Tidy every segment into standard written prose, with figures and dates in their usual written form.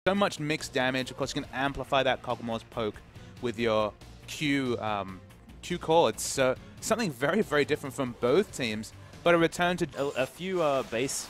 So much mixed damage. Of course, you can amplify that Kog'Maw's poke with your Q chords. So something very, very different from both teams. But a return to a few base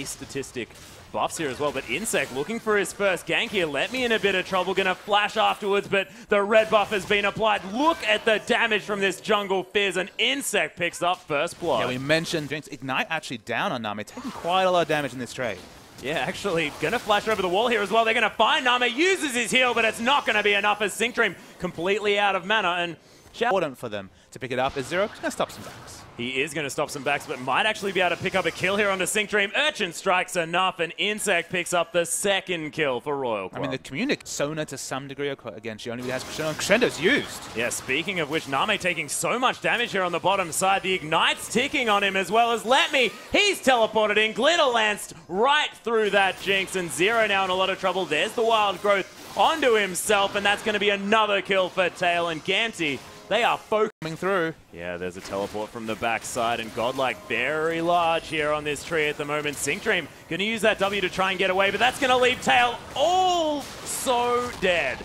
statistic buffs here as well, but Insect looking for his first gank here. Let me in a bit of trouble, gonna flash afterwards, but the red buff has been applied. Look at the damage from this jungle Fizz, and Insect picks up first blood. Yeah, we mentioned Ignite actually down on Name, taking quite a lot of damage in this trade. Yeah, actually gonna flash over the wall here as well. They're gonna find Name, uses his heal, but it's not gonna be enough as Sync Dream completely out of mana, and important for them to pick it up as Zero gonna stop some backs. He is going to stop some backs, but might actually be able to pick up a kill here onto Sync Dream. Urchin strikes enough, and Insect picks up the second kill for Royal Club. I mean, the communic Sona to some degree against she only has Crescendo, and Crescendo's used. Yeah, speaking of which, Name taking so much damage here on the bottom side. The Ignite's ticking on him as well as Let Me. He's teleported in. Glitter lanced right through that Jinx, and Zero now in a lot of trouble. There's the Wild Growth onto himself, and that's going to be another kill for Tail and Gamtee. They are coming through. Yeah, there's a teleport from the backside, and Godlike very large here on this tree at the moment. Sync Dream going to use that W to try and get away, but that's going to leave Tail all so dead.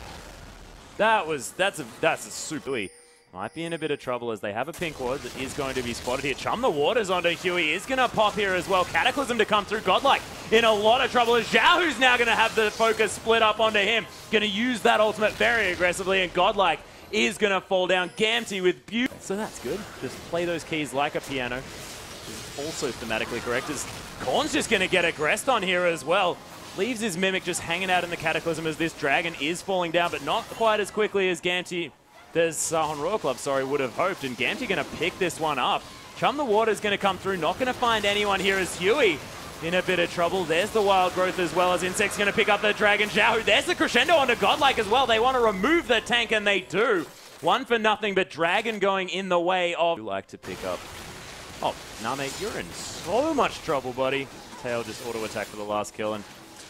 That's a super. Might be in a bit of trouble as they have a pink ward that is going to be spotted here. Chum the Waters onto Huey is going to pop here as well. Cataclysm to come through. Godlike in a lot of trouble as Xiaohu's now going to have the focus split up onto him. Going to use that ultimate very aggressively, and Godlike is going to fall down. Gamtee with beauty. So that's good. Just play those keys like a piano. Which is also thematically correct. As Korn's just going to get aggressed on here as well. Leaves his Mimic just hanging out in the Cataclysm as this Dragon is falling down, but not quite as quickly as Gamtee, on Royal Club, sorry, would have hoped. And Gamtee going to pick this one up. Chum the Water's going to come through. Not going to find anyone here as Huey in a bit of trouble. There's the Wild Growth as well as Insect's going to pick up the Dragon. Xiaohu, there's the Crescendo onto Godlike as well. They want to remove the tank, and they do. 1-0, but Dragon going in the way of... You like to pick up... Oh, Name, you're in so much trouble, buddy. Tail just auto-attack for the last kill, and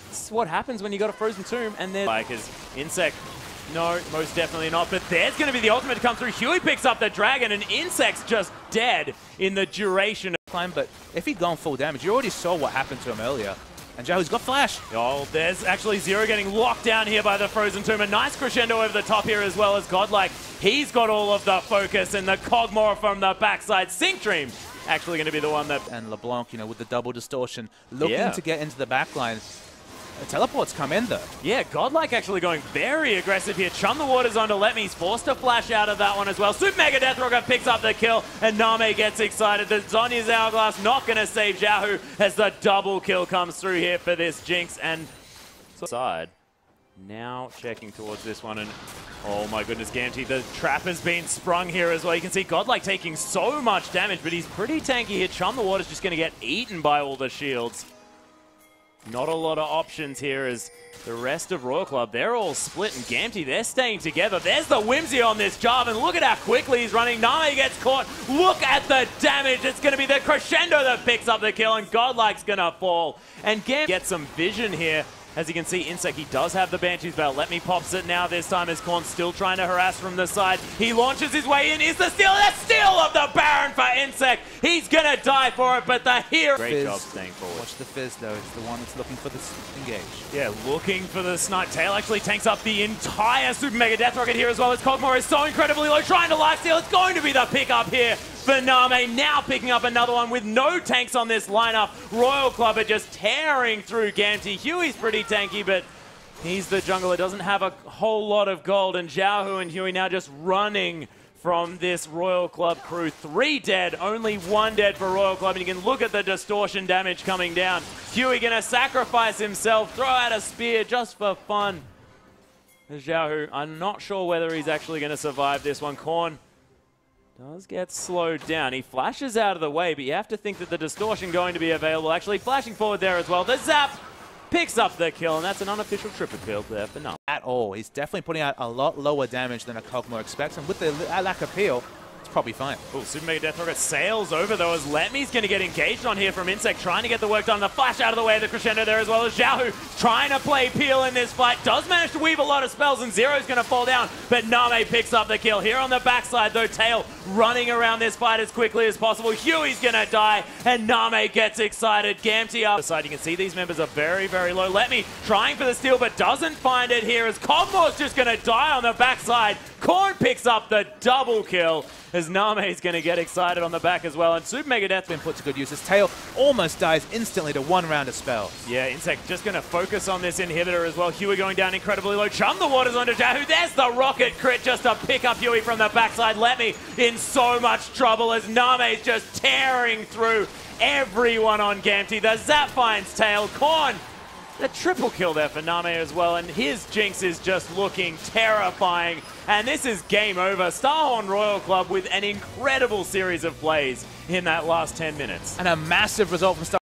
this is what happens when you got a Frozen Tomb, and then... Like, as Insect... No, most definitely not, but there's going to be the ultimate to come through. Huey picks up the Dragon, and Insect's just dead in the duration. But if he'd gone full damage, you already saw what happened to him earlier. And Xiaohu's got Flash. Oh, there's actually Zero getting locked down here by the Frozen Tomb. A nice crescendo over the top here as well as Godlike. He's got all of the focus, and the Kog'Maw from the backside. Sync Dream actually going to be the one that... And LeBlanc, with the double distortion, looking to get into the backline. The teleports come in, though. Yeah, Godlike actually going very aggressive here. Chum the Waters onto Let Me. He's forced to flash out of that one as well. Super Mega Death Rocker picks up the kill, and Name gets excited. The Zhonya's Hourglass not going to save Xiaohu as the double kill comes through here for this Jinx. And side now checking towards this one, and oh my goodness, Gamtee, the trap has been sprung here as well. You can see Godlike taking so much damage, but he's pretty tanky here. Chum the Waters just going to get eaten by all the shields. Not a lot of options here as the rest of Royal Club, they're all split, and Gamtee, they're staying together. There's the Whimsy on this job, and look at how quickly he's running. Name gets caught. Look at the damage. It's going to be the Crescendo that picks up the kill, and Godlike's going to fall. And Gamtee gets some vision here. As you can see, Insect, he does have the Banshee's Belt. Let Me pops it now. This time as Korn still trying to harass from the side. He launches his way in. Is the steal? The steal of the Baron for Insect. He's going to die for it, but the hero... Great job staying forward. Watch the Fizz, though. It's the one that's looking for the engage. Yeah, looking for the snipe. Tail actually tanks up the entire Super Mega Death Rocket here as well as Kog'Maw is so incredibly low, trying to lifesteal. It's going to be the pickup here for Name, now picking up another one with no tanks on this lineup. Royal Club are just tearing through Gamtee. Huey's pretty tanky, but he's the jungler, doesn't have a whole lot of gold, and Xiaohu and Huey now just running from this Royal Club crew. 3 dead, only 1 dead for Royal Club, and you can look at the distortion damage coming down. Huey gonna sacrifice himself, throw out a spear just for fun. Xiaohu, I'm not sure whether he's actually gonna survive this one. Korn does get slowed down. He flashes out of the way, but you have to think that the distortion going to be available. Actually flashing forward there as well. The Zap picks up the kill, and that's an unofficial triple kill there for Name. At all. He's definitely putting out a lot lower damage than a Kog'Maw expects, and with the lack of heal, it's probably fine. Oh, Super Mega Death Rocket sails over though as Letme's going to get engaged on here from Insect, trying to get the work done. The flash out of the way of the crescendo there as well as Xiaohu trying to play Peel in this fight. Does manage to weave a lot of spells and Zero's going to fall down, but Name picks up the kill. Here on the backside though, Tail running around this fight as quickly as possible. Huey's going to die and Name gets excited. Gamtee up the side. You can see these members are very, very low. Letme trying for the steal but doesn't find it here as Cogmore's just going to die on the backside. Korn picks up the double kill as Name's going to get excited on the back as well. And Super Mega Death's Been put to good use. His Tail almost dies instantly to one round of spells. Yeah, Insect just going to focus on this inhibitor as well. Huey going down incredibly low. Chum the waters onto Jahu. There's the rocket crit just to pick up Huey from the backside. Letme in so much trouble as Name's just tearing through everyone on Gamtee. The zap finds Tail. Korn, the triple kill there for Name as well, and his Jinx is just looking terrifying. And this is game over. Starhorn Royal Club with an incredible series of plays in that last 10 minutes. And a massive result from Star